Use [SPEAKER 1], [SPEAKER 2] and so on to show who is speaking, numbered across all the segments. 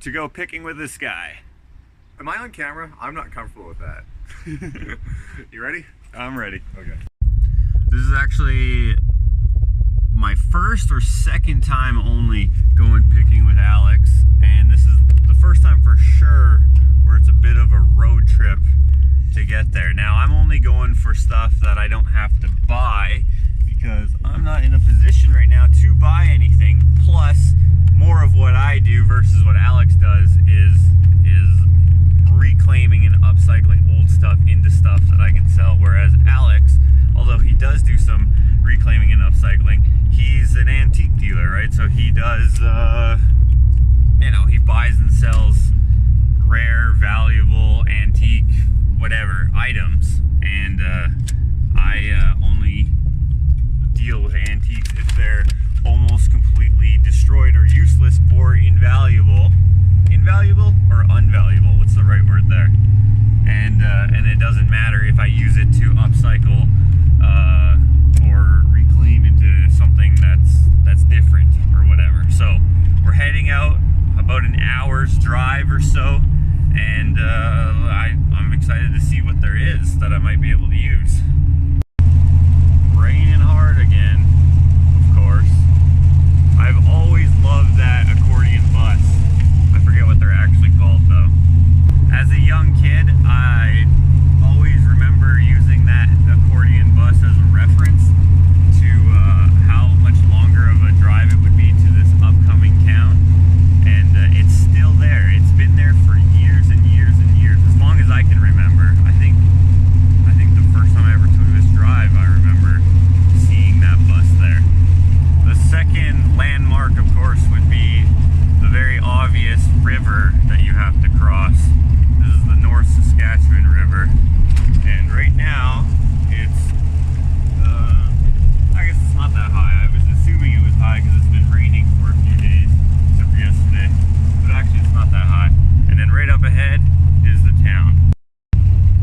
[SPEAKER 1] to go picking with this guy.
[SPEAKER 2] Am I on camera? I'm not comfortable with that. You ready?
[SPEAKER 1] I'm ready.
[SPEAKER 2] Okay.
[SPEAKER 1] This is actually my first or second time only going picking with Alex, and this is the first time for sure where it's a bit of a road trip to get there. Now I'm only going for stuff that I don't have to buy because I'm not in a position right now to buy anything. Plus, more of what I do versus what Alex does is reclaiming and upcycling old stuff into stuff that I can sell. Whereas Alex, although he does do some reclaiming and upcycling, he's an antique dealer, right? So he does, you know, he buys and sells rare, valuable, antique, whatever items, and I only deal with antiques if they're almost completely destroyed or useless or invaluable. Invaluable or unvaluable? What's the right word there? And it doesn't matter if I use it to upcycle or reclaim into something that's different or whatever. So we're heading out about an hour's drive or so, and I'm excited to see what there is that I might be able to use. Raining hard again, of course. I've always loved that accordion bus. I forget what they're actually called though. As a young kid, I always remember using that accordion bus as a reference to how much longer of a drive it would be to this upcoming town. And it's still there. It's been there for years and years and years, as long as I can remember. I think the first time I ever took this drive, I remember seeing that bus there. The second landmark, of course, would be the very obvious river that you have to cross. This is the North Saskatchewan River, and right now it's I guess it's not that high. I was assuming it was high because it's been raining for a few days, except for yesterday, but actually it's not that high. And then right up ahead is the town.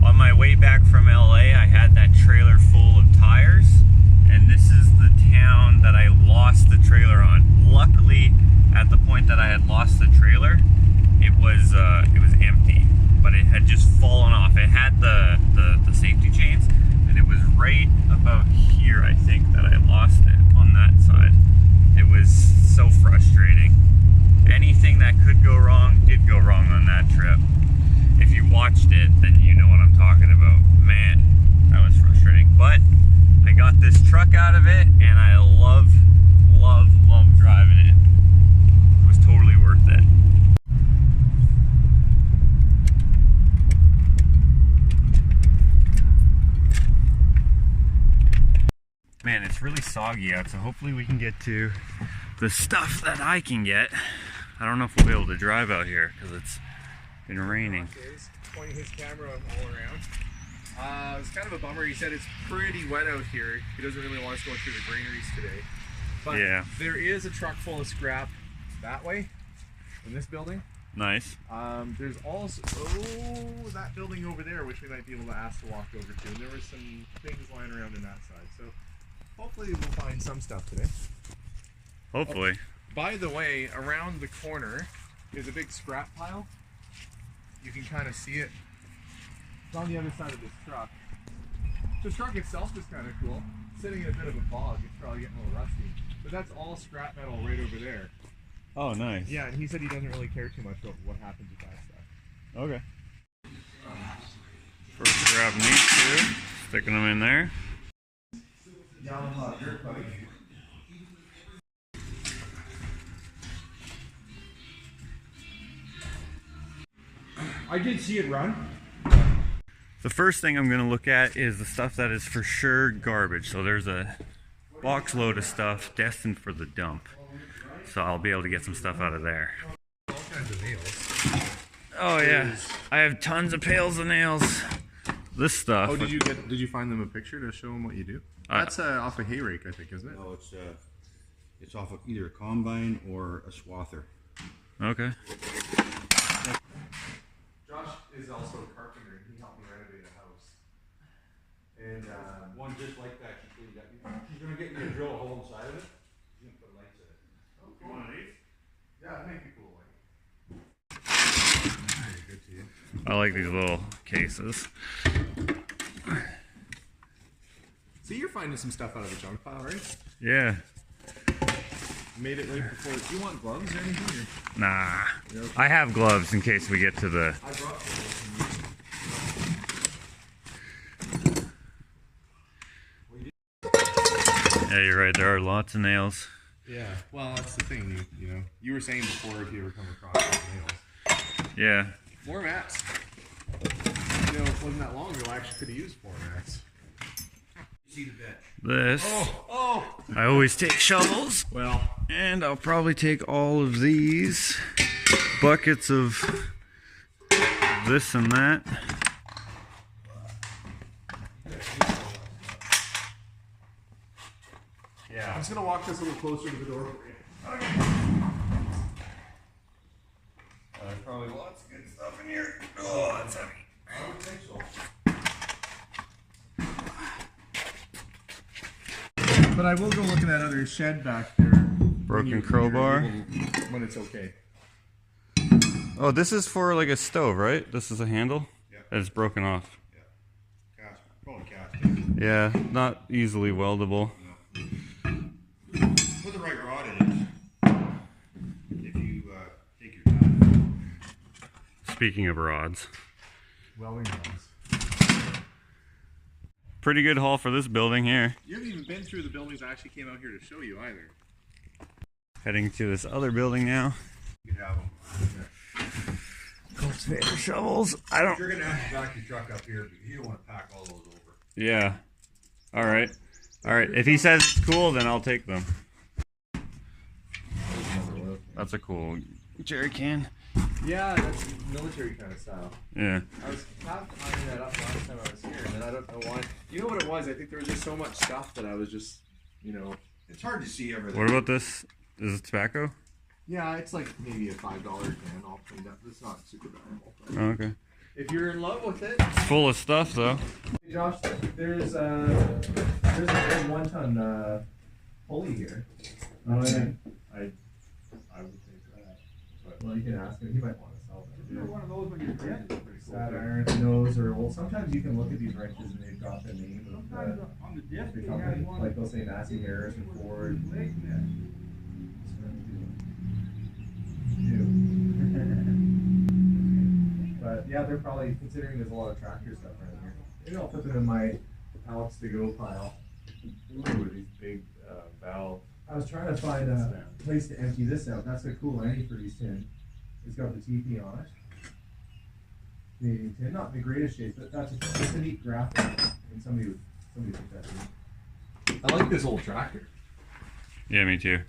[SPEAKER 1] On my way back from LA, I had that trailer full of tires, and this is the town that I lost the trailer on. Luckily, at the point that I had lost the trailer, it was empty, but it had just fallen off. It had the safety chains, and it was right about here, I think, that I lost it on that side. It was so frustrating. Anything that could go wrong did go wrong on that trip. If you watched it, then you know what I'm talking about. Man, that was frustrating. But I got this truck out of it, and I love driving it. It was totally worth it. Man, it's really soggy out, so hopefully we can get to the stuff that I can get. I don't know if we'll be able to drive out here because it's been raining.
[SPEAKER 2] He's pointing his camera all around. It's kind of a bummer. He said it's pretty wet out here. He doesn't really want us going through the granaries today. But yeah, there is a truck full of scrap that way, in this building.
[SPEAKER 1] Nice.
[SPEAKER 2] There's also, that building over there, which we might be able to ask to walk over to. And there were some things lying around in that side. So hopefully we'll find some stuff today.
[SPEAKER 1] Hopefully.
[SPEAKER 2] Oh, by the way, around the corner is a big scrap pile. You can kind of see it. It's on the other side of this truck. The truck itself is kind of cool. It's sitting in a bit of a bog. It's probably getting a little rusty. But that's all scrap metal right over there.
[SPEAKER 1] Oh, nice.
[SPEAKER 2] Yeah, and he said he doesn't really care too much about what happens with that stuff.
[SPEAKER 1] Okay. First grabbing these two, sticking them in there.
[SPEAKER 2] Yamaha dirt bike. I did see it run.
[SPEAKER 1] The first thing I'm going to look at is the stuff that is for sure garbage. So there's a box load of stuff destined for the dump. So I'll be able to get some stuff out of there.
[SPEAKER 2] All kinds of nails.
[SPEAKER 1] Oh yeah, I have tons of pails of nails. This stuff.
[SPEAKER 2] Oh, did you find them a picture to show them what you do? That's off a hay rake, I think, isn't it?
[SPEAKER 3] No, it's off of either a combine or a swather.
[SPEAKER 1] Okay.
[SPEAKER 2] Josh is also a carpenter, and he helped me renovate a house. And
[SPEAKER 3] One just like that. She's going to get me a drill hole inside of it. She's going to put lights in it.
[SPEAKER 2] oh, cool.
[SPEAKER 1] You want these?
[SPEAKER 2] Yeah, it might be cool. Like.
[SPEAKER 1] I like these little cases.
[SPEAKER 2] So you're finding some stuff out of the junk pile, right?
[SPEAKER 1] Yeah.
[SPEAKER 2] Made it right before. Do you want gloves or anything? Or?
[SPEAKER 1] Nah.
[SPEAKER 2] Okay.
[SPEAKER 1] I have gloves in case we get to the...
[SPEAKER 2] I brought gloves.
[SPEAKER 1] Yeah, you're right. There are lots of nails.
[SPEAKER 2] Yeah. Well, that's the thing. You know, you were saying before if you ever come across those nails.
[SPEAKER 1] Yeah.
[SPEAKER 2] More mats. You know, it wasn't that long ago. I actually could have used 4 mats. See the bench.
[SPEAKER 1] This.
[SPEAKER 2] Oh.
[SPEAKER 1] I always take shovels.
[SPEAKER 2] Well.
[SPEAKER 1] And I'll probably take all of these buckets of this and that.
[SPEAKER 2] Yeah. I'm just gonna walk this a little closer to the door for you. Okay.
[SPEAKER 1] There's probably lots of good stuff in here. Oh, that's heavy.
[SPEAKER 3] I would think so.
[SPEAKER 2] But I will go look at that other shed back there.
[SPEAKER 1] Broken crowbar.
[SPEAKER 2] When it's okay.
[SPEAKER 1] Oh, this is for like a stove, right? This is a handle?
[SPEAKER 3] Yeah.
[SPEAKER 1] It's broken off.
[SPEAKER 3] Yeah. Probably casting.
[SPEAKER 1] Yeah, not easily weldable.
[SPEAKER 3] With the right rod in it, if you take your time.
[SPEAKER 1] Speaking of rods.
[SPEAKER 2] Welding rods.
[SPEAKER 1] Pretty good haul for this building here.
[SPEAKER 2] You haven't even been through the buildings I actually came out here to show you either.
[SPEAKER 1] Heading to this other building now.
[SPEAKER 3] You can have them.
[SPEAKER 1] Cultivator shovels. I don't...
[SPEAKER 3] You're going to have to back your truck up here because you don't want to pack all those over.
[SPEAKER 1] Yeah. All right. All right. If he says it's cool, then I'll take them. That's a cool jerry can.
[SPEAKER 2] Yeah, that's military kind of style.
[SPEAKER 1] Yeah.
[SPEAKER 2] I was half eyeing that up last time I was here, and then I don't know why. You know what it was? I think there was just so much stuff that I was just, you know.
[SPEAKER 3] It's hard to see everything.
[SPEAKER 1] What about this? Is it tobacco?
[SPEAKER 2] Yeah, it's like maybe a $5 can all cleaned up. It's not super valuable. But
[SPEAKER 1] Oh, okay.
[SPEAKER 2] if you're in love with it.
[SPEAKER 1] It's full of stuff, though.
[SPEAKER 2] Hey Josh, there's a 1-ton pulley here. Oh yeah. I would think that. But, well, you can ask him. He might want to sell them.
[SPEAKER 3] You know, one of those when you're dead is pretty cool.
[SPEAKER 2] Sad iron nose or well, sometimes you can look at these wrenches and they've got the name of
[SPEAKER 3] On the disc,
[SPEAKER 2] the
[SPEAKER 3] you
[SPEAKER 2] company.
[SPEAKER 3] got one.
[SPEAKER 2] Like they'll say Massey Harrison Ford. But yeah, they're probably considering there's a lot of tractor stuff around here. Maybe I'll put them in my Alex to go pile. Ooh, these big valve. I was trying to find a place to empty this out. That's a cool antifreeze tin. It's got the TP on it. Canadian tin, not in the greatest shape, but that's a neat graphic. And somebody would think that's neat. I like this old tractor.
[SPEAKER 1] Yeah, me too.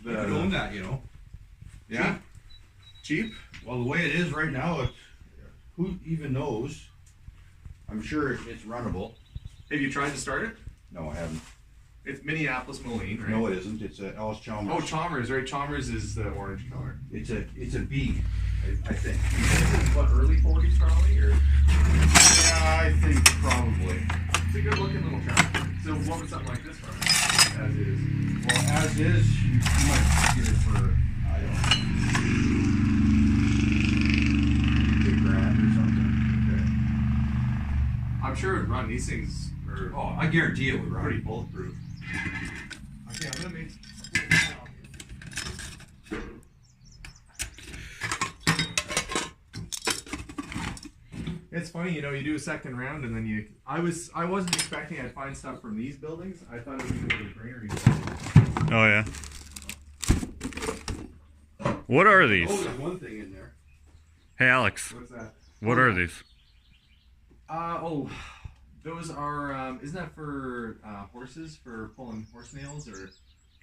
[SPEAKER 3] You could own that, you know. Yeah.
[SPEAKER 2] Cheap?
[SPEAKER 3] Well, the way it is right now, it's, who even knows? I'm sure it's runnable.
[SPEAKER 2] Have you tried to start it?
[SPEAKER 3] No, I haven't.
[SPEAKER 2] It's Minneapolis Moline, right?
[SPEAKER 3] No, it isn't. It's a Ellis Chalmers.
[SPEAKER 2] Oh, Chalmers, right? Chalmers is the orange color.
[SPEAKER 3] It's a B, I think.
[SPEAKER 2] What, early 40s probably, or?
[SPEAKER 3] Yeah, I think probably.
[SPEAKER 2] It's a good looking little tractor. So what would something like this run? As is.
[SPEAKER 3] Well, as is, you might get it for, I don't know, $8,000 or something.
[SPEAKER 2] Okay. I'm sure it would run. These things are
[SPEAKER 3] Oh, I guarantee it would run.
[SPEAKER 2] pretty bulletproof. Okay, I'm gonna make. It's funny, you know, you do a second round and then you. I wasn't expecting I'd find stuff from these buildings. I thought it was gonna be the granary.
[SPEAKER 1] Oh, yeah. What are these?
[SPEAKER 3] Oh, there's one thing in there.
[SPEAKER 1] Hey, Alex.
[SPEAKER 2] What's that?
[SPEAKER 1] What are these?
[SPEAKER 2] Those are. Isn't that for horses for pulling horse nails or?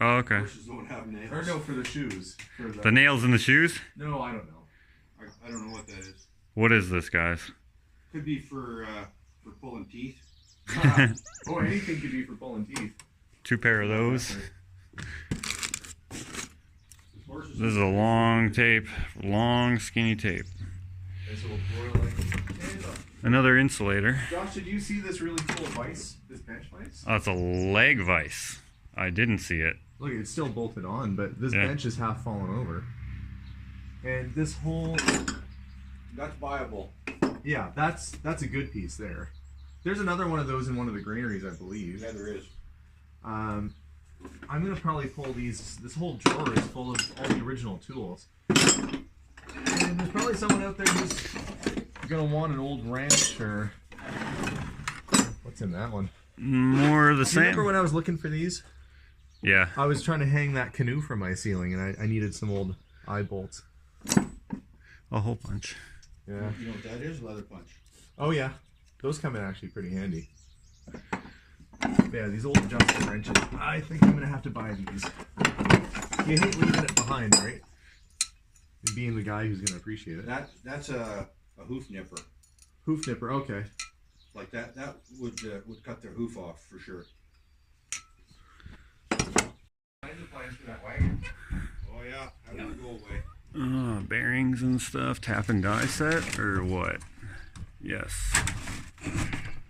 [SPEAKER 1] Oh, okay.
[SPEAKER 3] Horses don't have nails.
[SPEAKER 2] Or no, for the shoes. For
[SPEAKER 1] The nails in the shoes?
[SPEAKER 2] No, I don't know.
[SPEAKER 3] I don't know what that is.
[SPEAKER 1] What is this, guys?
[SPEAKER 3] Could be for pulling teeth.
[SPEAKER 2] Oh, anything could be for pulling teeth.
[SPEAKER 1] 2 pair of those.
[SPEAKER 3] Horses
[SPEAKER 1] This is a long tape. Long, skinny tape.
[SPEAKER 2] This little broil like.
[SPEAKER 1] Another insulator.
[SPEAKER 2] Josh, did you see this really cool vise? This bench vise?
[SPEAKER 1] Oh, it's a leg vise. I didn't see it.
[SPEAKER 2] Look, it's still bolted on, but this
[SPEAKER 1] Yeah.
[SPEAKER 2] bench is half fallen over. And this whole.
[SPEAKER 3] That's viable.
[SPEAKER 2] Yeah, that's a good piece there. There's another one of those in one of the granaries, I believe.
[SPEAKER 3] Yeah, there is.
[SPEAKER 2] I'm gonna probably pull these. This whole drawer is full of all the original tools. And there's probably someone out there who's gonna want an old wrench or what's in that one?
[SPEAKER 1] More of the same.
[SPEAKER 2] Remember when I was looking for these?
[SPEAKER 1] Yeah.
[SPEAKER 2] I was trying to hang that canoe from my ceiling, and I needed some old eye bolts.
[SPEAKER 1] A whole bunch.
[SPEAKER 2] Yeah.
[SPEAKER 3] You know what that is? Leather punch.
[SPEAKER 2] Oh yeah, those come in actually pretty handy. Yeah, these old adjustable wrenches. I think I'm gonna have to buy these. You hate leaving it behind, right? And being the guy who's gonna appreciate it.
[SPEAKER 3] That's a hoof nipper.
[SPEAKER 2] Hoof nipper, okay.
[SPEAKER 3] Like that would cut their hoof off for sure. Oh yeah, how did it go away?
[SPEAKER 1] Bearings and stuff, tap and die set, or what? Yes.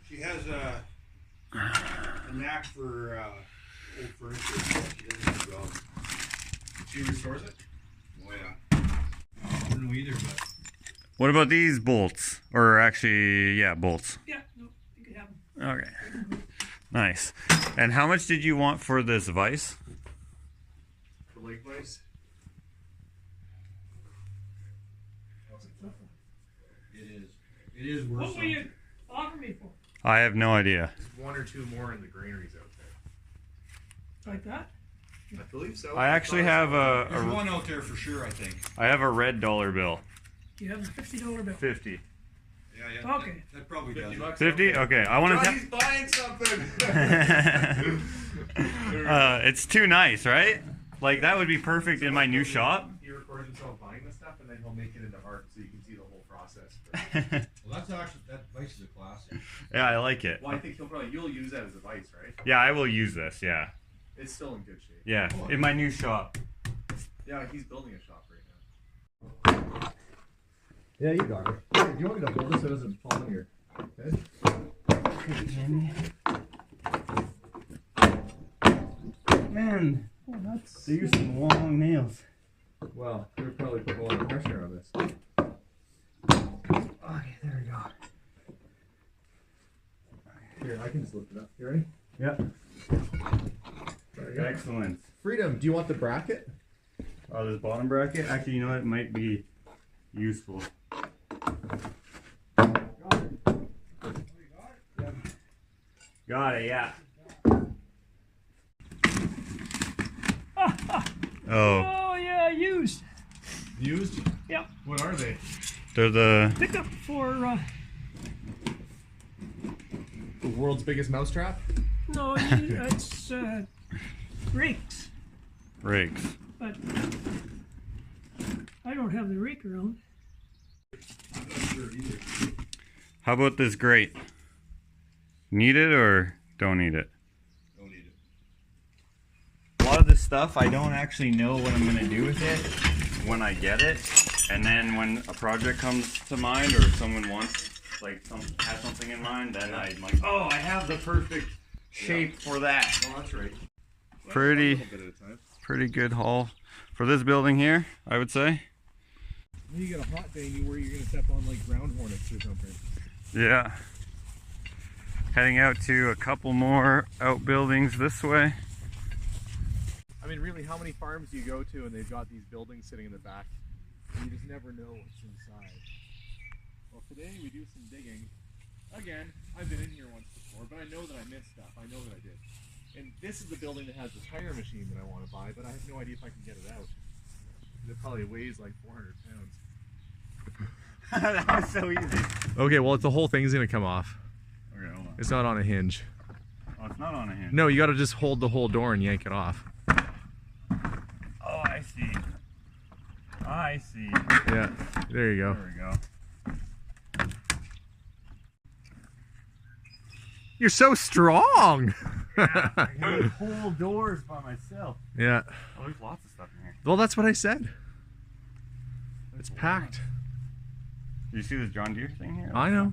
[SPEAKER 3] She has a knack for old furniture. She does a good job.
[SPEAKER 2] She restores it?
[SPEAKER 3] Oh yeah. I don't know either, but
[SPEAKER 1] What about these bolts? Or actually, yeah, bolts.
[SPEAKER 4] Yeah, no, you can have them.
[SPEAKER 1] Okay. Nice. And how much did you want for this vise?
[SPEAKER 2] The leg vise?
[SPEAKER 3] it is worth
[SPEAKER 4] What will
[SPEAKER 3] something.
[SPEAKER 4] you offer me for?
[SPEAKER 1] I have no idea.
[SPEAKER 2] There's one or two more in the granaries out there.
[SPEAKER 4] Like that?
[SPEAKER 2] I believe so.
[SPEAKER 1] I actually have
[SPEAKER 3] There's
[SPEAKER 1] a
[SPEAKER 3] one out there for sure, I think.
[SPEAKER 1] I have a red dollar bill.
[SPEAKER 4] You have a $50 bill.
[SPEAKER 1] 50.
[SPEAKER 3] Yeah.
[SPEAKER 4] Okay.
[SPEAKER 3] That probably does. it.
[SPEAKER 1] 50? Okay. I want to.
[SPEAKER 2] He's buying something.
[SPEAKER 1] It's too nice, right? Like that would be perfect in my new shop.
[SPEAKER 2] He records himself buying this stuff, and then he'll make it into art, so you can see the whole process.
[SPEAKER 3] Well, that's actually that vice is a classic.
[SPEAKER 1] Yeah, I like it.
[SPEAKER 2] Well, I think you'll use that as a vise, right?
[SPEAKER 1] Yeah, I will use this. Yeah.
[SPEAKER 2] It's still in good shape.
[SPEAKER 1] Yeah, in my new shop.
[SPEAKER 2] Yeah, he's building a shop right now. Yeah, you got it. Hey, do you want me to hold it so it doesn't fall on your head?
[SPEAKER 1] Man,
[SPEAKER 4] Oh, that's.
[SPEAKER 1] these are some long nails.
[SPEAKER 2] Well, we would probably put a lot of pressure on this.
[SPEAKER 1] Okay, there we go.
[SPEAKER 2] Here, I can just lift it up. You ready?
[SPEAKER 1] Yeah.
[SPEAKER 2] There you go.
[SPEAKER 1] Excellent.
[SPEAKER 2] Freedom, do you want the bracket?
[SPEAKER 1] Oh, this bottom bracket? Actually, you know what? It might be useful. Got it, yeah. Oh,
[SPEAKER 4] Oh, yeah, used.
[SPEAKER 2] Used?
[SPEAKER 4] Yep.
[SPEAKER 2] What are they?
[SPEAKER 1] they're the.
[SPEAKER 4] Pickup for,
[SPEAKER 2] The world's biggest mousetrap?
[SPEAKER 4] no, it's, rakes.
[SPEAKER 1] Rakes.
[SPEAKER 4] But I don't have the rake around.
[SPEAKER 3] I'm not sure either.
[SPEAKER 1] How about this grate? Need it or don't need it?
[SPEAKER 3] Don't need it.
[SPEAKER 1] A lot of this stuff, I don't actually know what I'm gonna do with it when I get it, and then when a project comes to mind or someone wants, like, has something in mind, then I'm like, oh, I have the perfect shape for that.
[SPEAKER 2] Oh, that's right.
[SPEAKER 1] Pretty,
[SPEAKER 2] A little bit at a time.
[SPEAKER 1] pretty good haul for this building here, I would say.
[SPEAKER 2] You get a hot day where you're going to step on like ground hornets or something.
[SPEAKER 1] Yeah. Heading out to a couple more outbuildings this way.
[SPEAKER 2] I mean, really, how many farms do you go to and they've got these buildings sitting in the back? And you just never know what's inside. Well, today we do some digging. Again, I've been in here once before, but I know that I missed stuff. I know that I did. And this is the building that has the tire machine that I want to buy, but I have no idea if I can get it out. It probably weighs like 400 pounds.
[SPEAKER 1] That was so easy.
[SPEAKER 2] Okay, well, the whole thing's going to come off.
[SPEAKER 1] Okay, hold on.
[SPEAKER 2] It's not on a hinge.
[SPEAKER 1] Oh, it's not on a hinge.
[SPEAKER 2] No, you got to just hold the whole door and yank it off.
[SPEAKER 1] Oh, I see. I see.
[SPEAKER 2] Yeah, there you go.
[SPEAKER 1] There we go.
[SPEAKER 2] You're so strong!
[SPEAKER 1] I can pull doors by myself.
[SPEAKER 2] Yeah.
[SPEAKER 1] Oh, there's lots of stuff in here.
[SPEAKER 2] Well, that's what I said. It's packed.
[SPEAKER 1] Do you see this John Deere thing here?
[SPEAKER 2] I know.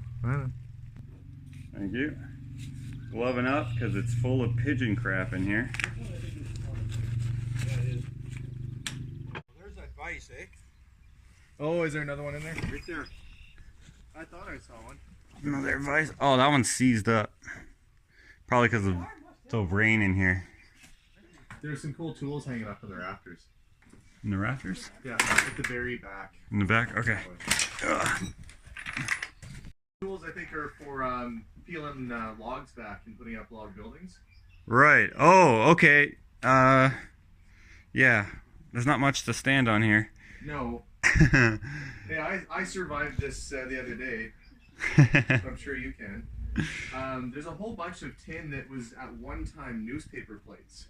[SPEAKER 1] Thank you. Gloving up because it's full of pigeon crap in here.
[SPEAKER 3] Yeah, it is. Well, there's that vice, eh?
[SPEAKER 2] Oh, is there another one in there?
[SPEAKER 3] Right there.
[SPEAKER 2] I thought I saw one.
[SPEAKER 1] Another vice. Oh, that one's seized up. Probably because of the rain in here.
[SPEAKER 2] There's some cool tools hanging up in the rafters.
[SPEAKER 1] In the rafters?
[SPEAKER 2] Yeah, at the very back.
[SPEAKER 1] In the back? Okay. Ugh.
[SPEAKER 2] Tools I think are for peeling logs back and putting up log buildings.
[SPEAKER 1] Right. Oh, okay. Yeah. There's not much to stand on here.
[SPEAKER 2] No. Yeah, I survived this the other day. So I'm sure you can. There's a whole bunch of tin that was at one time newspaper plates.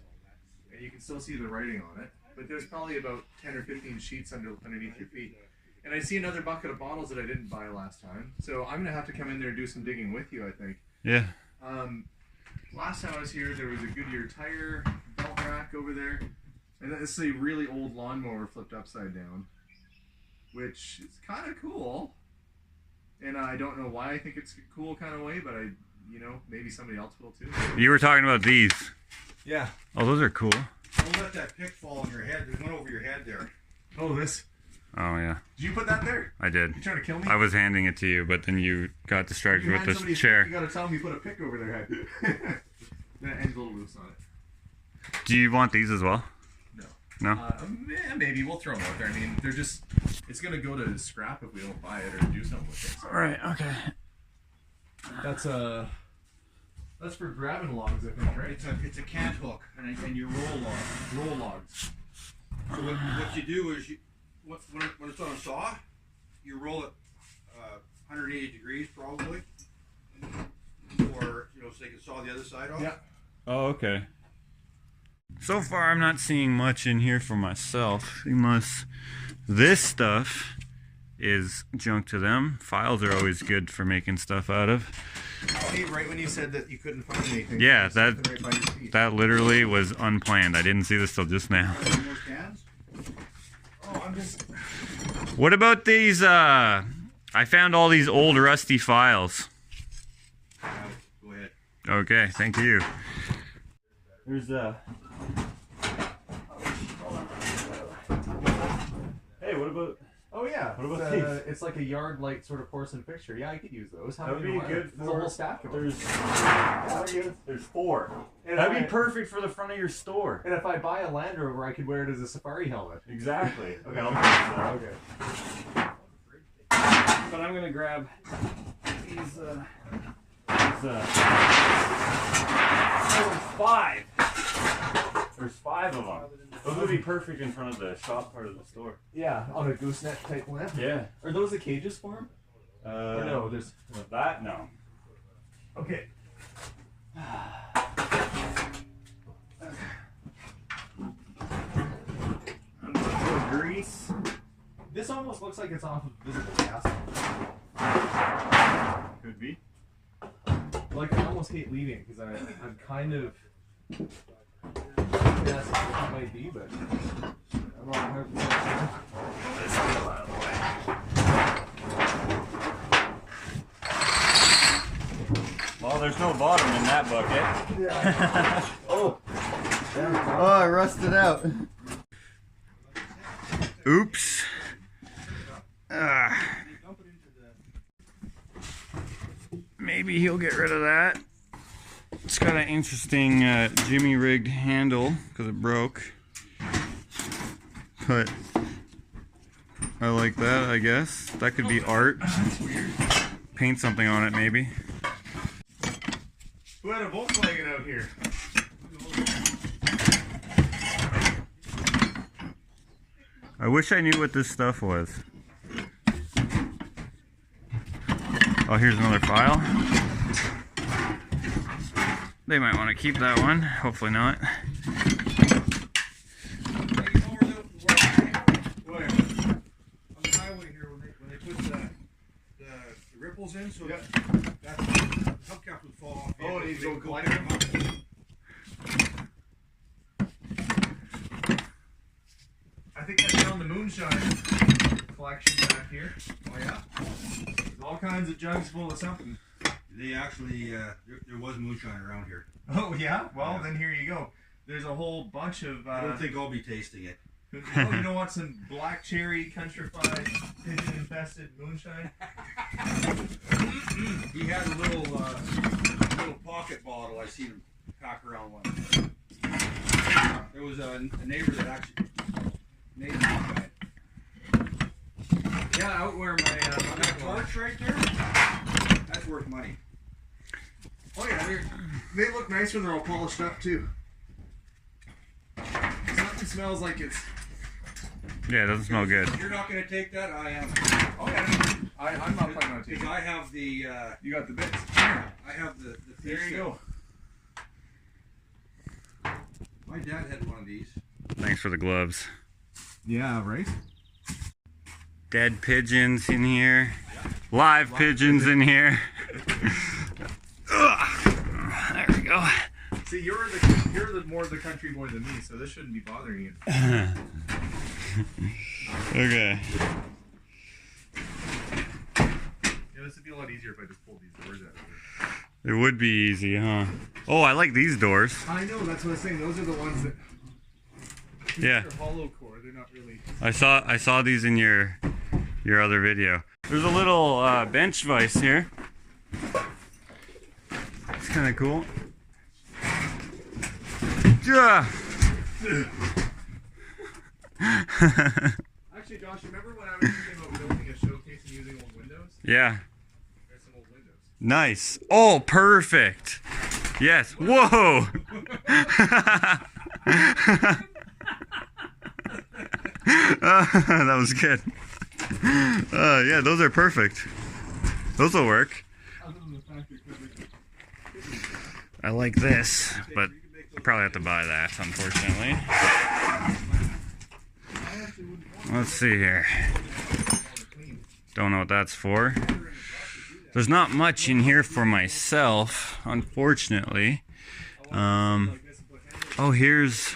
[SPEAKER 2] And you can still see the writing on it. But there's probably about 10 or 15 sheets underneath your feet. And I see another bucket of bottles that I didn't buy last time. So I'm going to have to come in there and do some digging with you, I think.
[SPEAKER 1] Yeah.
[SPEAKER 2] Last time I was here, there was a Goodyear tire belt rack over there. And this is a really old lawnmower flipped upside down. Which is kind of cool. And I don't know why I think it's a cool kind of way, but maybe somebody else will too.
[SPEAKER 1] You were talking about these.
[SPEAKER 2] Yeah.
[SPEAKER 1] Oh, those are cool.
[SPEAKER 3] Don't let that pick fall on your head. There's one over your head there.
[SPEAKER 2] Oh, this.
[SPEAKER 1] Oh, yeah.
[SPEAKER 2] Did you put that there?
[SPEAKER 1] I did.
[SPEAKER 2] You trying to kill me?
[SPEAKER 1] I was handing it to you, but then you got distracted with this chair.
[SPEAKER 2] You gotta tell them you put a pick over their head. That end's a little loose on it.
[SPEAKER 1] Do you want these as well?
[SPEAKER 2] No.
[SPEAKER 1] No?
[SPEAKER 2] Yeah, maybe. We'll throw them out there. I mean, they're just... It's gonna go to scrap if we don't buy it or do something with it. So.
[SPEAKER 1] Alright, okay.
[SPEAKER 2] That's for grabbing logs, I think, right?
[SPEAKER 3] It's a cant hook, and you roll logs. So what you do is when it's on a saw, you roll it 180 degrees probably, or so they can saw the other side off.
[SPEAKER 2] Yeah.
[SPEAKER 1] Oh, okay. So far, I'm not seeing much in here for myself, unless this stuff is junk to them. Files are always good for making stuff out of.
[SPEAKER 2] Hey, right when you said that you couldn't find anything.
[SPEAKER 1] Yeah,
[SPEAKER 2] right by your feet.
[SPEAKER 1] that literally was unplanned. I didn't see this till just now.
[SPEAKER 3] Those cans?
[SPEAKER 2] Oh, I'm just...
[SPEAKER 1] What about these, I found all these old rusty files.
[SPEAKER 3] Go ahead.
[SPEAKER 1] Okay, thank you. There's Hey, what about...
[SPEAKER 2] Oh yeah.
[SPEAKER 1] What about these?
[SPEAKER 2] It's like a yard light sort of porcelain fixture. Yeah, I could use those. How
[SPEAKER 1] That would
[SPEAKER 2] many
[SPEAKER 1] be
[SPEAKER 2] are there?
[SPEAKER 1] good
[SPEAKER 2] There's a
[SPEAKER 1] for...
[SPEAKER 2] whole stack of them.
[SPEAKER 1] There's 4.
[SPEAKER 2] And
[SPEAKER 1] That'd
[SPEAKER 2] if
[SPEAKER 1] be perfect for the front of your store.
[SPEAKER 2] And if I buy a Land Rover, I could wear it as a safari helmet.
[SPEAKER 1] Exactly.
[SPEAKER 2] Okay.
[SPEAKER 1] Okay. But I'm gonna grab these, there's 5. There's 5 of them. Those would be perfect in front of the shop part of the store.
[SPEAKER 2] Yeah, on a gooseneck type lamp.
[SPEAKER 1] Yeah.
[SPEAKER 2] Are those the cages for them? Or no, there's...
[SPEAKER 1] That? No.
[SPEAKER 2] Okay.
[SPEAKER 1] Grease.
[SPEAKER 2] This almost looks like it's off of visible gas.
[SPEAKER 1] Could be.
[SPEAKER 2] Like, I almost hate leaving because I'm kind of... Yes, it might be, but... I'm not 100% sure.
[SPEAKER 1] This is out of the way. Well, there's no bottom in that bucket.
[SPEAKER 2] Yeah. Oh!
[SPEAKER 1] Oh, I rusted out. Oops. Maybe he'll get rid of that. It's got an interesting Jimmy rigged handle because it broke. But I like that, I guess. That could be art. Paint something on it, maybe.
[SPEAKER 2] Who had a Volkswagen out here?
[SPEAKER 1] I wish I knew what this stuff was. Oh, here's another file. They might want to keep that one. Hopefully not.
[SPEAKER 3] On the highway here, when they put the ripples in, so that hubcap would fall off.
[SPEAKER 2] Oh,
[SPEAKER 3] they
[SPEAKER 2] you go
[SPEAKER 3] go
[SPEAKER 2] gliding
[SPEAKER 3] pick 'em up.
[SPEAKER 2] I think I found the moonshine collection back here.
[SPEAKER 3] Oh yeah?
[SPEAKER 2] There's all kinds of jugs full of something.
[SPEAKER 3] They actually, there was moonshine around here.
[SPEAKER 2] Oh yeah? Well,
[SPEAKER 3] Yeah.
[SPEAKER 2] then here you go. There's a whole bunch of...
[SPEAKER 3] I don't think I'll be tasting it.
[SPEAKER 2] Oh, you don't want some black cherry countrified pigeon infested moonshine?
[SPEAKER 3] He had a little pocket bottle. I seen him pack around one. There was a neighbor that actually made it guy.
[SPEAKER 2] Yeah, out where my
[SPEAKER 3] That torch right there, that's worth money.
[SPEAKER 2] oh yeah, they look nice when they're all polished up too. Something smells like it's.
[SPEAKER 1] Yeah, it doesn't smell good.
[SPEAKER 3] You're not going to take that? I am.
[SPEAKER 2] Oh yeah, I'm not planning on taking.
[SPEAKER 3] Because I have the.
[SPEAKER 2] You got the bits.
[SPEAKER 3] I have the
[SPEAKER 2] There
[SPEAKER 3] piece
[SPEAKER 2] you go.
[SPEAKER 3] My dad had one of these.
[SPEAKER 1] Thanks for the gloves.
[SPEAKER 2] Yeah, right.
[SPEAKER 1] Dead pigeons in here. Live pigeons in here. There we go.
[SPEAKER 2] See, you're the more the country boy than me, so this shouldn't be bothering you.
[SPEAKER 1] Okay.
[SPEAKER 2] Yeah, this would be a lot easier if I just pulled these doors out of here.
[SPEAKER 1] It would be easy, huh? Oh, I like these doors.
[SPEAKER 2] I know, that's what I was saying. Those are the ones that.
[SPEAKER 1] Yeah.
[SPEAKER 2] They're hollow core. They're not really.
[SPEAKER 1] I saw these in your other video. There's a little bench vise here. It's kind of cool. Yeah.
[SPEAKER 2] Actually, Josh, remember when I was thinking about building a showcase and using old windows?
[SPEAKER 1] Yeah.
[SPEAKER 2] There's some old windows.
[SPEAKER 1] Nice. Oh, perfect. Yes. Whoa. That was good. Yeah, those are perfect. Those will work.
[SPEAKER 2] Other than the fact that
[SPEAKER 1] I like this, but I probably have to buy that, unfortunately. Let's see here. Don't know what that's for. There's not much in here for myself, unfortunately. Oh, here's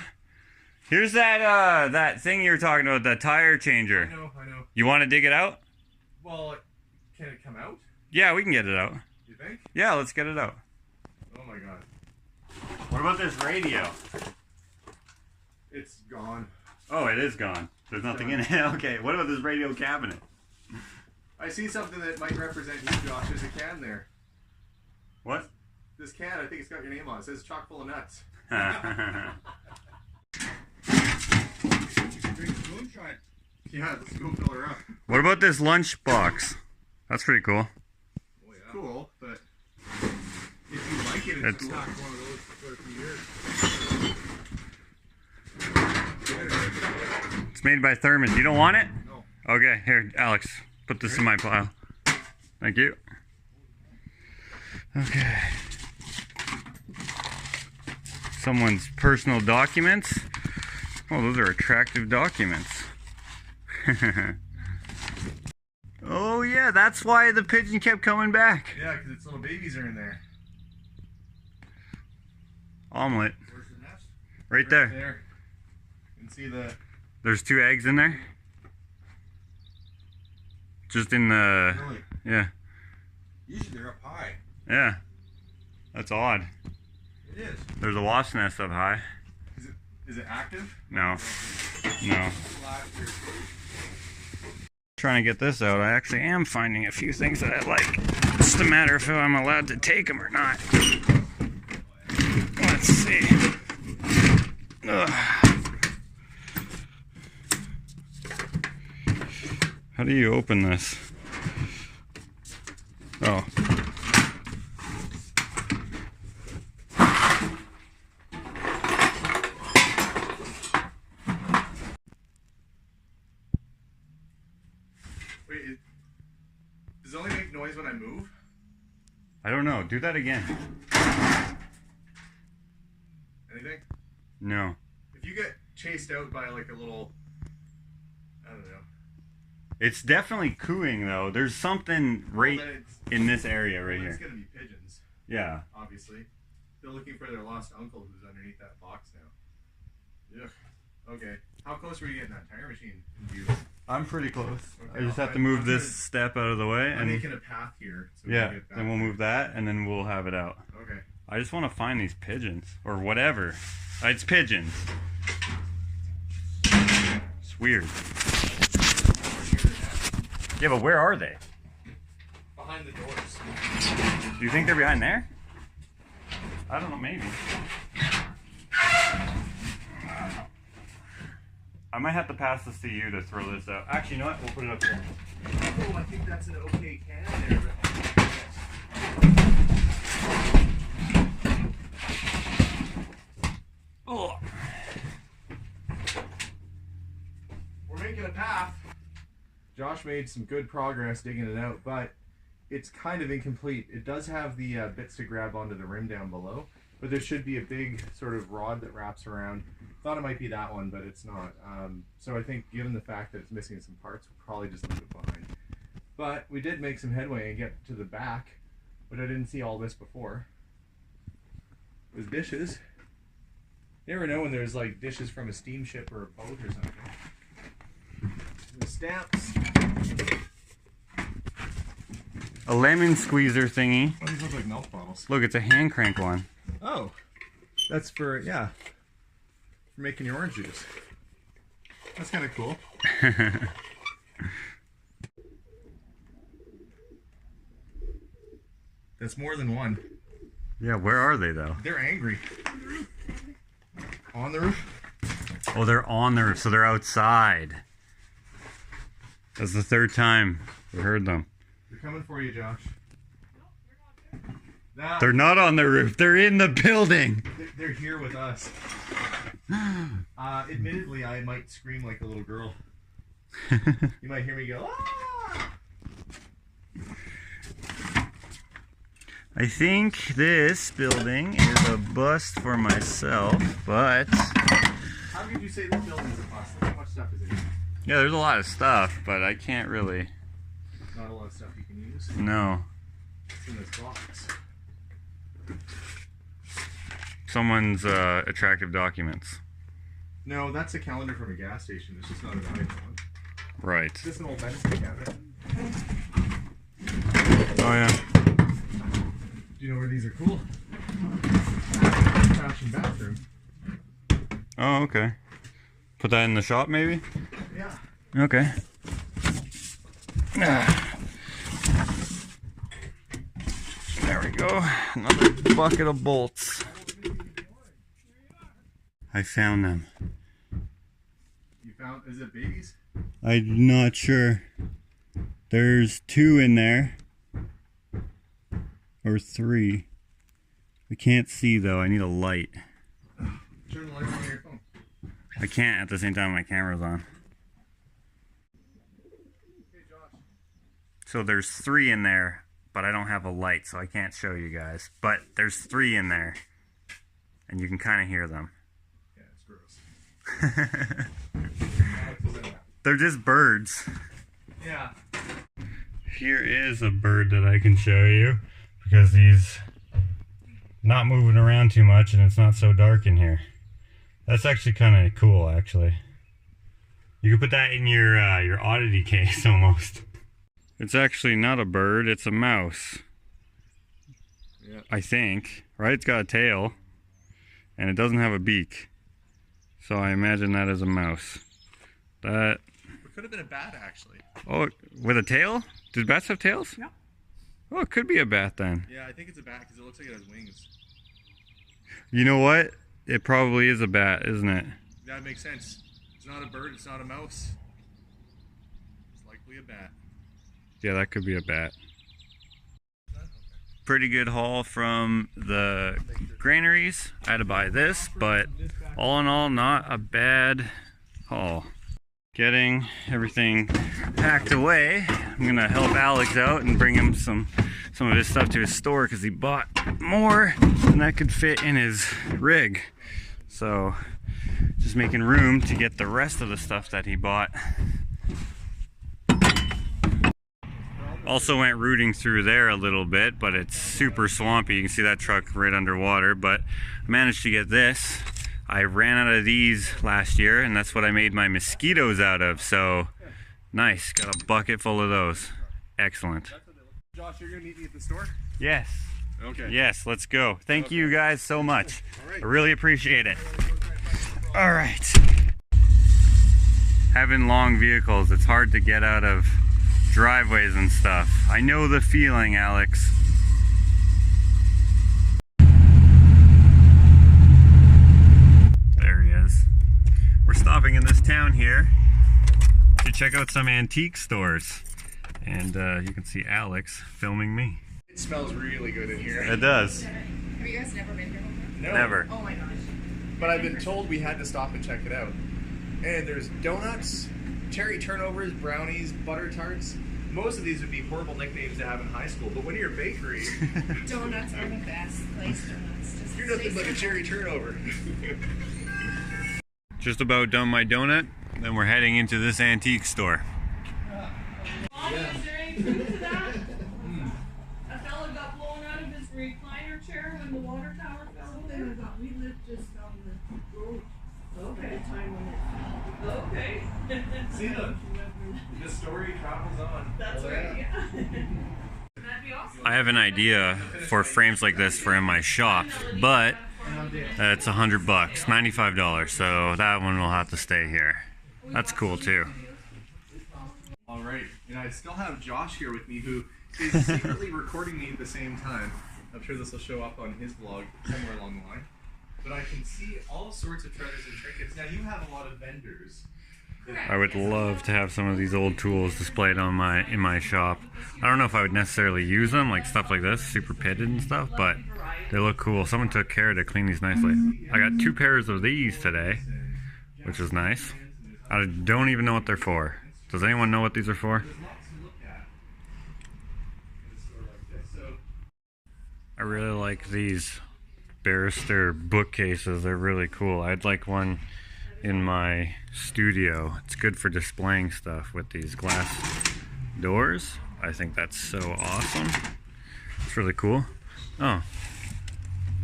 [SPEAKER 1] that thing you were talking about, that tire changer.
[SPEAKER 2] I know.
[SPEAKER 1] You want to dig it out?
[SPEAKER 2] Well, can it come out?
[SPEAKER 1] Yeah, we can get it out.
[SPEAKER 2] You think?
[SPEAKER 1] Yeah, let's get it out.
[SPEAKER 2] Oh my god.
[SPEAKER 1] What about this radio?
[SPEAKER 2] It's gone.
[SPEAKER 1] Oh, it is gone. There's nothing in it. Okay, what about this radio cabinet?
[SPEAKER 2] I see something that might represent you, Josh. There's a can there.
[SPEAKER 1] What?
[SPEAKER 2] This can, I think it's got your name on it. It says chock full of nuts.
[SPEAKER 3] Drink some moonshine.
[SPEAKER 2] Yeah, let's go fill her up.
[SPEAKER 1] What about this lunch box? That's pretty cool.
[SPEAKER 2] Oh, yeah. Cool, but if you like it,
[SPEAKER 1] It's-
[SPEAKER 2] it's stock one of those for quite a few years.
[SPEAKER 1] It's made by Thurman. You don't want it?
[SPEAKER 2] No.
[SPEAKER 1] Okay, here, Alex, put this in my pile. Thank you. Okay. Someone's personal documents. Oh, those are attractive documents. Oh yeah, that's why the pigeon kept coming back.
[SPEAKER 2] Yeah, because its little babies are in there.
[SPEAKER 1] Omelet.
[SPEAKER 3] Where's the nest?
[SPEAKER 1] Right there.
[SPEAKER 2] There. You can see the.
[SPEAKER 1] There's 2 eggs in there. Just in the...
[SPEAKER 3] Really?
[SPEAKER 1] Yeah.
[SPEAKER 3] Usually they're up high.
[SPEAKER 1] Yeah. That's odd.
[SPEAKER 3] It is.
[SPEAKER 1] There's a wasp nest up high.
[SPEAKER 2] Is it active?
[SPEAKER 1] No. No.
[SPEAKER 3] Last year.
[SPEAKER 1] Trying to get this out, I actually am finding a few things that I like. It's just a matter of if I'm allowed to take them or not. Let's see. Ugh. How do you open this? Oh.
[SPEAKER 2] Wait, does it only make noise when I move?
[SPEAKER 1] I don't know. Do that again.
[SPEAKER 2] Anything?
[SPEAKER 1] No.
[SPEAKER 2] If you get chased out by like a little, I don't know.
[SPEAKER 1] It's definitely cooing though. There's something right
[SPEAKER 2] Well, then it's,
[SPEAKER 1] in this area right
[SPEAKER 2] well, it's
[SPEAKER 1] here.
[SPEAKER 2] gonna be pigeons,
[SPEAKER 1] Yeah.
[SPEAKER 2] obviously. They're looking for their lost uncle who's underneath that box now. Ugh. Okay. How close were you getting that tire machine in view?
[SPEAKER 1] I'm pretty close.
[SPEAKER 2] Okay,
[SPEAKER 1] I just have to
[SPEAKER 2] I'm
[SPEAKER 1] move this
[SPEAKER 2] gonna-
[SPEAKER 1] step out of the way
[SPEAKER 2] I'm
[SPEAKER 1] and
[SPEAKER 2] making a path here. So we
[SPEAKER 1] yeah,
[SPEAKER 2] can get back
[SPEAKER 1] then we'll
[SPEAKER 2] there.
[SPEAKER 1] move that and then we'll have it out.
[SPEAKER 2] Okay.
[SPEAKER 1] I just want to find these pigeons or whatever. It's pigeons. weird. Yeah, but where are they?
[SPEAKER 2] Behind the doors.
[SPEAKER 1] Do you think they're behind there? I don't know, maybe. I might have to pass this to you to throw this out. Actually, you know what? We'll put it up here.
[SPEAKER 2] Oh, I think that's an okay can there.
[SPEAKER 1] Oh.
[SPEAKER 2] We're making a path. Josh made some good progress digging it out, but it's kind of incomplete. It does have the bits to grab onto the rim down below, but there should be a big sort of rod that wraps around. Thought it might be that one, but it's not. So I think given the fact that it's missing some parts, we'll probably just leave it behind. But we did make some headway and get to the back, but I didn't see all this before. It was dishes. You never know when there's like dishes from a steamship or a boat or something. The stamps.
[SPEAKER 1] A lemon squeezer thingy.
[SPEAKER 2] Oh, these look like milk bottles.
[SPEAKER 1] Look, it's a hand crank one.
[SPEAKER 2] Oh, that's for, yeah, for making your orange juice. That's kind of cool. That's more than one.
[SPEAKER 1] Yeah, where are they though?
[SPEAKER 2] They're angry. On the roof?
[SPEAKER 1] Oh, they're on the roof, so they're outside. That's the third time we heard them.
[SPEAKER 2] They're coming for you, Josh. Nah,
[SPEAKER 1] They're not on the roof, they're in the building.
[SPEAKER 2] they're here with us. Admittedly, I might scream like a little girl. You might hear me go, ah!
[SPEAKER 1] I think this building is a bust for myself, but
[SPEAKER 2] How could you say this building is a bust? How much stuff is in here?
[SPEAKER 1] yeah, there's a lot of stuff, but I can't really.
[SPEAKER 2] Not a lot of stuff you can use.
[SPEAKER 1] No.
[SPEAKER 2] It's in this box.
[SPEAKER 1] Someone's attractive documents.
[SPEAKER 2] No, that's a calendar from a gas station. It's just not a valuable one.
[SPEAKER 1] Right.
[SPEAKER 2] It's just an old medicine cabinet.
[SPEAKER 1] Oh yeah.
[SPEAKER 2] Do you know where these are cool? Fashion bathroom.
[SPEAKER 1] Oh, okay. Put that in the shop, maybe?
[SPEAKER 2] Yeah.
[SPEAKER 1] Okay. There we go. Another bucket of bolts. I found them.
[SPEAKER 2] You found, is it babies?
[SPEAKER 1] I'm not sure. There's 2 in there. Or 3. I can't see though. I need a light.
[SPEAKER 2] Turn the light on your phone.
[SPEAKER 1] I can't at the same time my camera's on.
[SPEAKER 2] Hey, Josh.
[SPEAKER 1] So there's 3 in there, but I don't have a light, so I can't show you guys. But there's 3 in there, and you can kind of hear them.
[SPEAKER 2] Yeah, it's gross.
[SPEAKER 1] They're just birds.
[SPEAKER 2] Yeah.
[SPEAKER 1] Here is a bird that I can show you, because he's not moving around too much and it's not so dark in here. That's actually kind of cool, actually. You can put that in your oddity case almost. It's actually not a bird, it's a mouse.
[SPEAKER 2] Yeah.
[SPEAKER 1] I think, right? It's got a tail and it doesn't have a beak. So I imagine that is a mouse. That...
[SPEAKER 2] It could have been a bat, actually.
[SPEAKER 1] Oh, with a tail? Did bats have tails?
[SPEAKER 4] Yeah.
[SPEAKER 1] Oh, it could be a bat then.
[SPEAKER 2] Yeah, I think it's a bat because it looks like it has wings.
[SPEAKER 1] You know what? It probably is a bat, isn't it?
[SPEAKER 2] That makes sense. It's not a bird, it's not a mouse. It's likely a bat.
[SPEAKER 1] Yeah, that could be a bat. Pretty good haul from the granaries. I had to buy this, but all in all, not a bad haul. Getting everything packed away. I'm gonna help Alex out and bring him some of his stuff to his store because he bought more than that could fit in his rig. So just making room to get the rest of the stuff that he bought. Also went rooting through there a little bit, but it's super swampy. You can see that truck right underwater, but I managed to get this. I ran out of these last year, and that's what I made my mosquitoes out of, so nice. Got a bucket full of those. Excellent.
[SPEAKER 2] Josh, you're gonna meet me at the store?
[SPEAKER 1] Yes.
[SPEAKER 2] Okay.
[SPEAKER 1] Yes, let's go. Thank you guys so much.
[SPEAKER 2] All right.
[SPEAKER 1] I really appreciate it. All right. having long vehicles, it's hard to get out of driveways and stuff. I know the feeling, Alex. There he is. We're stopping in this town here to check out some antique stores. And you can see Alex filming me.
[SPEAKER 2] It smells really good in here.
[SPEAKER 1] It does.
[SPEAKER 5] Have you guys never been here before?
[SPEAKER 2] No.
[SPEAKER 1] Never.
[SPEAKER 5] Oh my gosh.
[SPEAKER 2] But I've been told we had to stop and check it out. And there's donuts, cherry turnovers, brownies, butter tarts. Most of these would be horrible nicknames to have in high school, but when you're a bakery,
[SPEAKER 5] Donuts are the best place donuts. Just
[SPEAKER 2] you're nothing but a cherry turnover.
[SPEAKER 1] Just about done my donut, then we're heading into this antique store.
[SPEAKER 6] Is there any truth to that? A fella got blown out of his recliner chair when the water tower fell over.
[SPEAKER 4] We lived just down the road.
[SPEAKER 6] Okay.
[SPEAKER 4] Time when it
[SPEAKER 6] Okay.
[SPEAKER 2] See the story travels on.
[SPEAKER 6] That's right, yeah. That'd be awesome.
[SPEAKER 1] I have an idea for frames like this for in my shop, but it's $100, $95, so that one will have to stay here. That's cool too.
[SPEAKER 2] All right, and I still have Josh here with me, who is secretly recording me at the same time. I'm sure this will show up on his vlog somewhere along the line. But I can see all sorts of treasures and trinkets. Now, you have a lot of vendors.
[SPEAKER 1] I would love to have some of these old tools displayed on in my shop. I don't know if I would necessarily use them, like stuff like this, super pitted and stuff, but they look cool. Someone took care to clean these nicely. I got 2 pairs of these today, which is nice. I don't even know what they're for. Does anyone know what these are for?
[SPEAKER 2] There's lots to look at in a store like this. So,
[SPEAKER 1] I really like these barrister bookcases. They're really cool. I'd like one in my studio. It's good for displaying stuff with these glass doors. I think that's so awesome. It's really cool. Oh,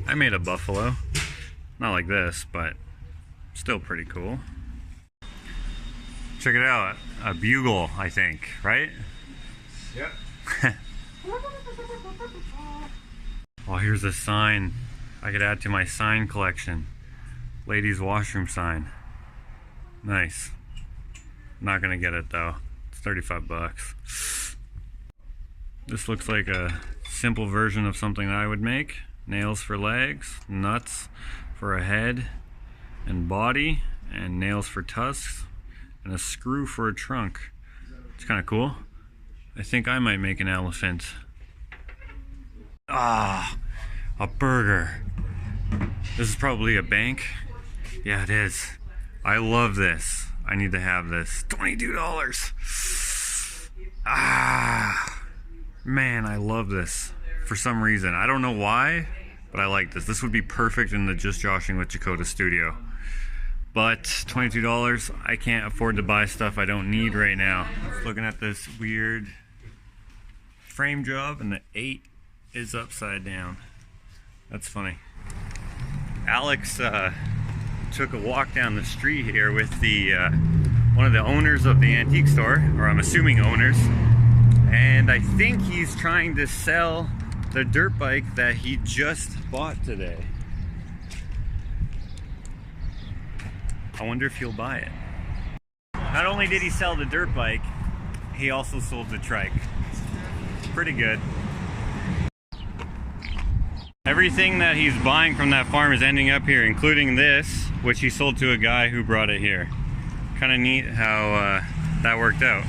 [SPEAKER 1] I made a buffalo. Not like this, but still pretty cool. Check it out. A bugle, I think, right?
[SPEAKER 2] yep.
[SPEAKER 1] Oh, here's a sign I could add to my sign collection. Ladies' washroom sign. Nice. Not gonna get it though. It's $35. This looks like a simple version of something I would make. Nails for legs, nuts for a head and body, and nails for tusks, and a screw for a trunk. It's kind of cool. I think I might make an elephant. Ah, a burger. This is probably a bank. Yeah, it is. I love this. I need to have this. $22. Ah, man, I love this for some reason. I don't know why, but I like this. This would be perfect in the Just Joshing with Dakota studio. But $22, I can't afford to buy stuff I don't need right now. Just looking at this weird frame job, and the 8 is upside down. That's funny. Alex took a walk down the street here with the one of the owners of the antique store, or I'm assuming owners, and I think he's trying to sell the dirt bike that he just bought today. I wonder if he'll buy it. Not only did he sell the dirt bike, he also sold the trike. Pretty good. Everything that he's buying from that farm is ending up here, including this, which he sold to a guy who brought it here. Kind of neat how that worked out.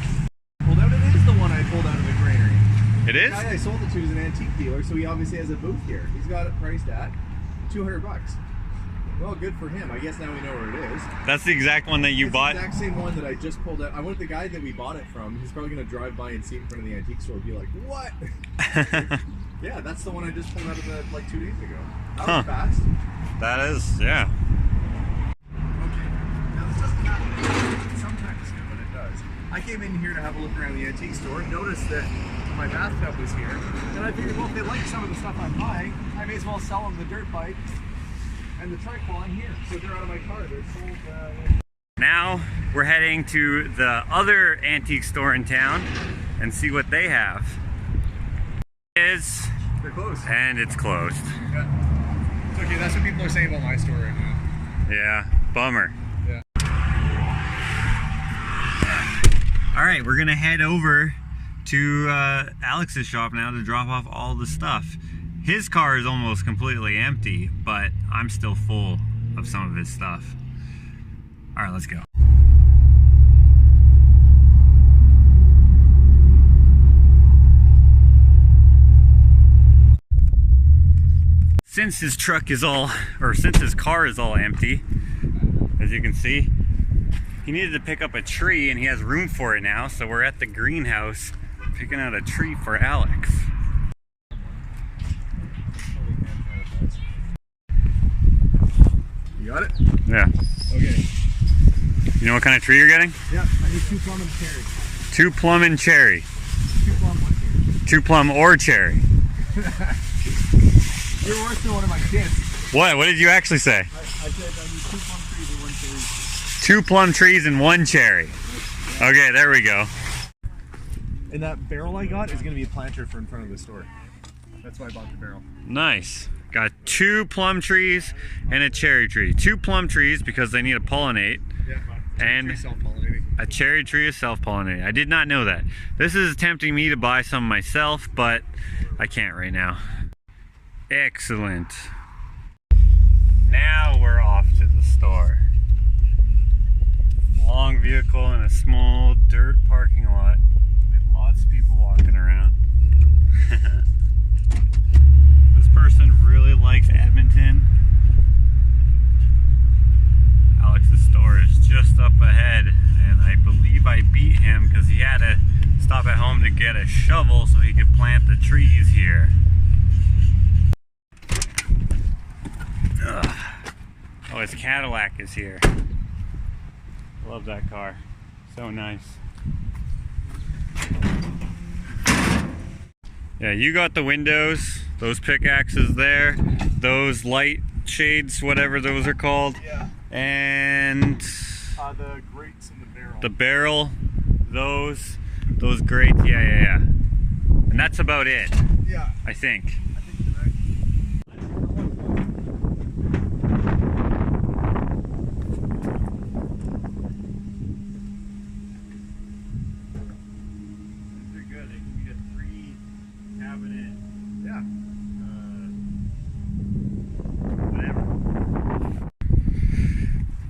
[SPEAKER 2] Pulled out, it is the one I pulled out of the granary.
[SPEAKER 1] It is?
[SPEAKER 2] The guy I sold it to is an antique dealer, so he obviously has a booth here. He's got it priced at $200. Well, good for him. I guess now we know where it is.
[SPEAKER 1] That's the exact one that you
[SPEAKER 2] It's
[SPEAKER 1] bought?
[SPEAKER 2] the exact same one that I just pulled out. I went with the guy that we bought it from. He's probably going to drive by and see it in front of the antique store and be like, what? Yeah, that's the one I just pulled out of the, like 2 days ago. That was fast.
[SPEAKER 1] That is, yeah.
[SPEAKER 2] Okay. Now this doesn't happen. Sometimes it's good when it does. I came in here to have a look around the antique store, noticed that my bathtub was here, and I figured, well, if they like some of the stuff I'm buying, I may as well sell them the dirt bike and the trike while I'm here. So they're out of my car. They're sold.
[SPEAKER 1] Now we're heading to the other antique store in town and see what they have.
[SPEAKER 2] They're closed.
[SPEAKER 1] And it's closed.
[SPEAKER 2] Yeah. It's okay. That's what people are saying about my store right now.
[SPEAKER 1] Yeah, bummer.
[SPEAKER 2] Yeah.
[SPEAKER 1] All right, we're gonna head over to Alex's shop now to drop off all the stuff. His car is almost completely empty, but I'm still full of some of his stuff. All right, let's go. Since his truck is all, or since his car is all empty, as you can see, he needed to pick up a tree and he has room for it now, so we're at the greenhouse picking out a tree for Alex.
[SPEAKER 2] You got it?
[SPEAKER 1] Yeah.
[SPEAKER 2] Okay.
[SPEAKER 1] You know what kind of tree you're getting?
[SPEAKER 2] Yeah, I need 2 plum and cherry.
[SPEAKER 1] 2 plum and cherry.
[SPEAKER 2] 2 plum, 1 cherry.
[SPEAKER 1] 2 plum or cherry.
[SPEAKER 2] You're worse than one of my kids.
[SPEAKER 1] What? What did you actually say?
[SPEAKER 2] I said I need 2 plum trees and 1 cherry.
[SPEAKER 1] 2 plum trees and 1 cherry. Okay, there we go.
[SPEAKER 2] And that barrel I got is going to be a planter for in front of the store. That's why I bought the barrel.
[SPEAKER 1] Nice. Got 2 plum trees and a cherry tree. 2 plum trees because they need to pollinate.
[SPEAKER 2] Yeah.
[SPEAKER 1] And
[SPEAKER 2] self-pollinating.
[SPEAKER 1] a cherry tree is self-pollinating. I did not know that. This is tempting me to buy some myself, but I can't right now. Excellent. Now we're off to the store. Long vehicle in a small dirt parking lot with lots of people walking around. This person really likes Edmonton. Alex's store is just up ahead, and I believe I beat him because he had to stop at home to get a shovel so he could plant the trees here. Ugh. Oh, his Cadillac is here. Love that car. So nice. Yeah, you got the windows, those pickaxes there, those light shades, whatever those are called.
[SPEAKER 2] Yeah.
[SPEAKER 1] And
[SPEAKER 2] The grates in the barrel.
[SPEAKER 1] the barrel, those grates, yeah. And that's about it,
[SPEAKER 2] Yeah.
[SPEAKER 1] I think.
[SPEAKER 2] I think you're right.
[SPEAKER 1] They're good. They can get 3 cabinet,
[SPEAKER 2] Yeah.
[SPEAKER 1] whatever.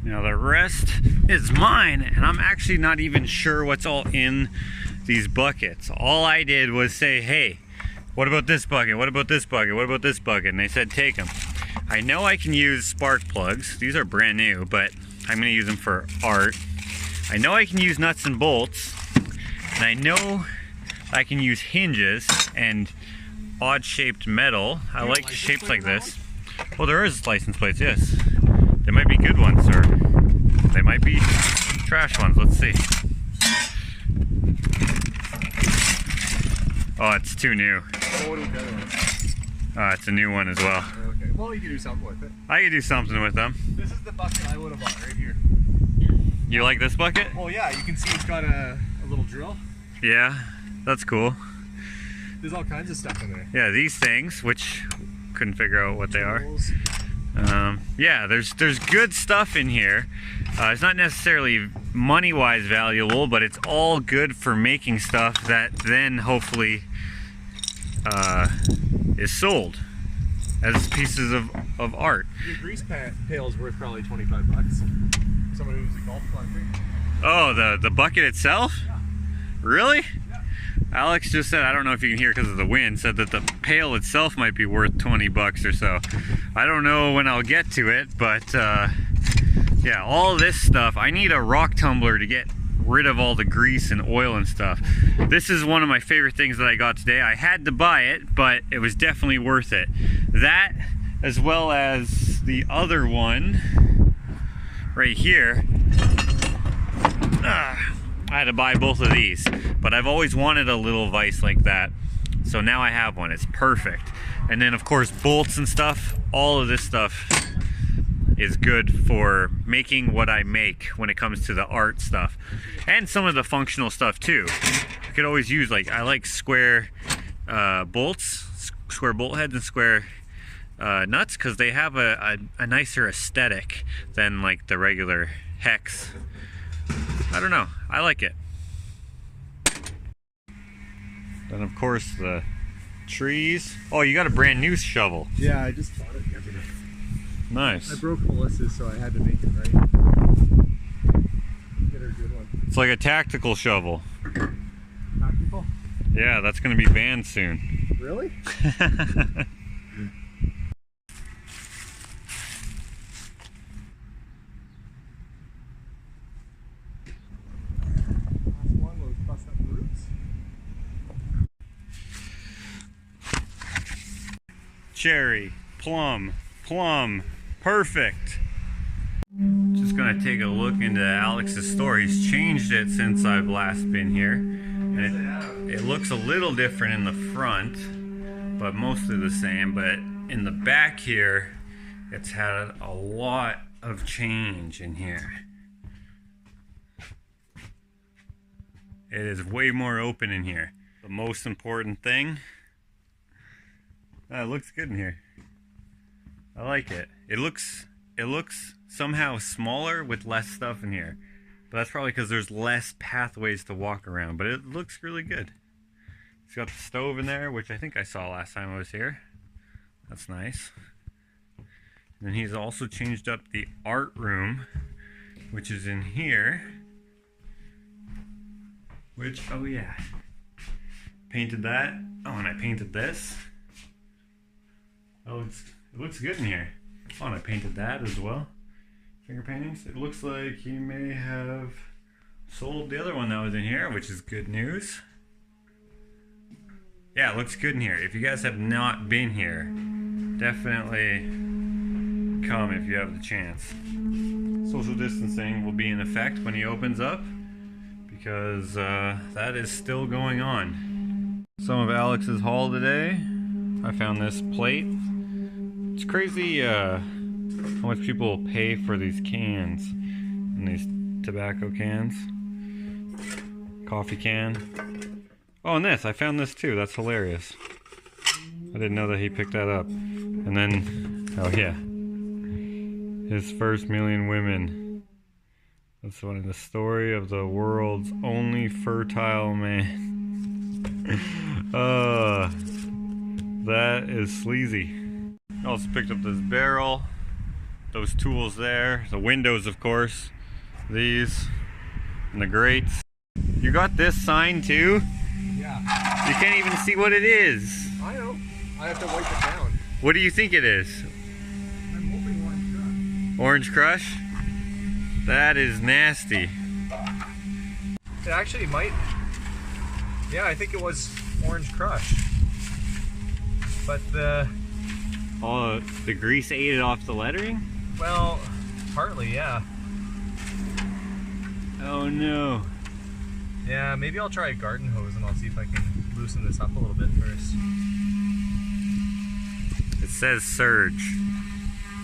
[SPEAKER 1] Now the rest is mine, and I'm actually not even sure what's all in these buckets. All I did was say, hey, what about this bucket? What about this bucket? What about this bucket? And they said, take them. I know I can use spark plugs. These are brand new, but I'm gonna use them for art. I know I can use nuts and bolts, and I know I can use hinges and odd shaped metal. I like shapes like this. Well, there is license plates, yes. They might be good ones, or they might be trash ones. Let's see. Oh, it's too new.
[SPEAKER 2] Oh, what do we got on?
[SPEAKER 1] It's a new one as well.
[SPEAKER 2] Okay. Well, you can do something with it.
[SPEAKER 1] I could do something with them.
[SPEAKER 2] This is the bucket I would have bought right here.
[SPEAKER 1] You like this bucket?
[SPEAKER 2] Well, yeah, you can see it's got a little drill.
[SPEAKER 1] Yeah, that's cool.
[SPEAKER 2] There's all kinds of stuff in there.
[SPEAKER 1] Yeah, these things, which couldn't figure out what they are.
[SPEAKER 2] Tools.
[SPEAKER 1] Yeah, there's good stuff in here. It's not necessarily money-wise valuable, but it's all good for making stuff that then hopefully is sold as pieces of art.
[SPEAKER 2] Your grease pail's worth probably 25 bucks. Someone who's a golf collector.
[SPEAKER 1] Oh, the bucket itself?
[SPEAKER 2] Yeah.
[SPEAKER 1] Really?
[SPEAKER 2] Yeah.
[SPEAKER 1] Alex just said, I don't know if you can hear because of the wind, said that the pail itself might be worth 20 bucks or so. I don't know when I'll get to it, but yeah, all this stuff. I need a rock tumbler to get rid of all the grease and oil and stuff. This is one of my favorite things that I got today. I had to buy it, but it was definitely worth it. That, as well as the other one right here. I had to buy both of these, but I've always wanted a little vise like that, so now I have one. It's perfect. And then of course bolts and stuff. All of this stuff is good for making what I make when it comes to the art stuff, and some of the functional stuff too. I could always use, like, I like square bolts, square bolt heads and square nuts, because they have a nicer aesthetic than like the regular hex. I don't know, I like it. Then of course the trees. Oh, you got a brand new shovel.
[SPEAKER 2] Yeah, I just bought it the other day.
[SPEAKER 1] Nice.
[SPEAKER 2] I broke Melissa's, so I had to make it right. Get her a good one.
[SPEAKER 1] It's like a tactical shovel.
[SPEAKER 2] Tactical?
[SPEAKER 1] Yeah, that's gonna be banned soon.
[SPEAKER 2] Really?
[SPEAKER 1] Cherry, plum, plum, perfect. Just gonna take a look into Alex's store. He's changed it since I've last been here. And it looks a little different in the front, but mostly the same. But in the back here, it's had a lot of change in here. It is way more open in here. The most important thing, it looks good in here. I like it. It looks somehow smaller with less stuff in here. But that's probably because there's less pathways to walk around. But it looks really good. It's got the stove in there, which I think I saw last time I was here. That's nice. And then he's also changed up the art room, which is in here. Which, oh yeah. Painted that. Oh, and I painted this. Oh, it looks good in here. Oh, and I painted that as well. Finger paintings. It looks like he may have sold the other one that was in here, which is good news. Yeah, it looks good in here. If you guys have not been here, definitely come if you have the chance. Social distancing will be in effect when he opens up, because that is still going on. Some of Alex's haul today. I found this plate. It's crazy how much people pay for these cans, and these tobacco cans, coffee can. Oh, and this, I found this too. That's hilarious. I didn't know that he picked that up. And then, oh yeah, his first million women. That's funny. The story of the world's only fertile man. That is sleazy. I also picked up this barrel, those tools there, the windows of course, these, and the grates. You got this sign too?
[SPEAKER 2] Yeah.
[SPEAKER 1] You can't even see what it is.
[SPEAKER 2] I know. I have to wipe it down.
[SPEAKER 1] What do you think it is?
[SPEAKER 2] I'm hoping
[SPEAKER 1] Orange Crush? That is nasty.
[SPEAKER 2] It actually might. Yeah, I think it was Orange Crush. But
[SPEAKER 1] Oh, the grease ate it off the lettering?
[SPEAKER 2] well, partly, yeah.
[SPEAKER 1] Oh no.
[SPEAKER 2] Yeah, maybe I'll try a garden hose and I'll see if I can loosen this up a little bit first.
[SPEAKER 1] It says Surge.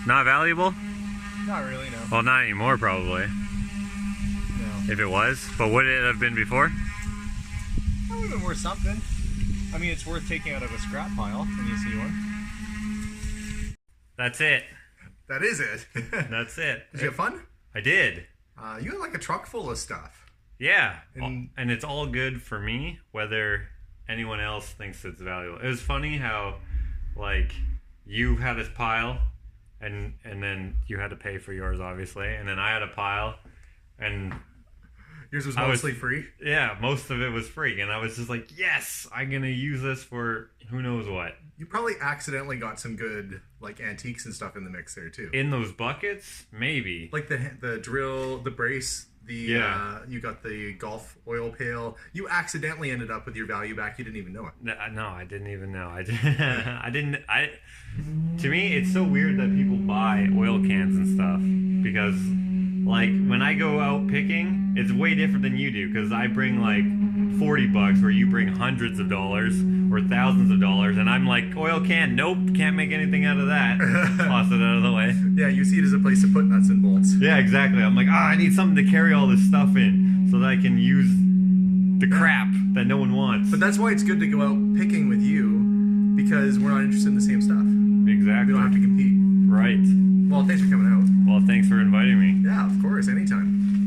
[SPEAKER 1] Not valuable?
[SPEAKER 2] Not really, no.
[SPEAKER 1] Well, not anymore probably.
[SPEAKER 2] No.
[SPEAKER 1] If it was. But would it have been before?
[SPEAKER 2] That would have been worth something. I mean, it's worth taking out of a scrap pile when you see one.
[SPEAKER 1] That's it.
[SPEAKER 7] That is it.
[SPEAKER 1] That's it.
[SPEAKER 7] Did you have fun?
[SPEAKER 1] I did.
[SPEAKER 7] You had like a truck full of stuff.
[SPEAKER 1] Yeah.
[SPEAKER 2] And-
[SPEAKER 1] And it's all good for me, whether anyone else thinks it's valuable. It was funny how, like, you had this pile, and then you had to pay for yours, obviously, and then I had a pile, and
[SPEAKER 7] Yours was mostly free?
[SPEAKER 1] yeah, most of it was free, and I was just like, yes, I'm gonna use this for who knows what.
[SPEAKER 7] You probably accidentally got some good like antiques and stuff in the mix there too.
[SPEAKER 1] In those buckets, maybe.
[SPEAKER 7] Like the drill, the brace, you got the golf oil pail. You accidentally ended up with your value back. You didn't even know it.
[SPEAKER 1] No, I didn't even know. To me, it's so weird that people buy oil cans and stuff, because, like, when I go out picking, it's way different than you do, because I bring, like, $40 where you bring hundreds of dollars or thousands of dollars, and I'm like, oil can, nope, can't make anything out of that. Toss it out of the way.
[SPEAKER 7] Yeah, you see it as a place to put nuts and bolts.
[SPEAKER 1] Yeah, exactly. I'm like, I need something to carry all this stuff in so that I can use the crap that no one wants.
[SPEAKER 7] But that's why it's good to go out picking with you, because we're not interested in the same stuff.
[SPEAKER 1] Exactly.
[SPEAKER 7] We don't have to compete.
[SPEAKER 1] Right.
[SPEAKER 7] Well, thanks for coming out.
[SPEAKER 1] Well, thanks for inviting me.
[SPEAKER 7] Yeah, of course, anytime.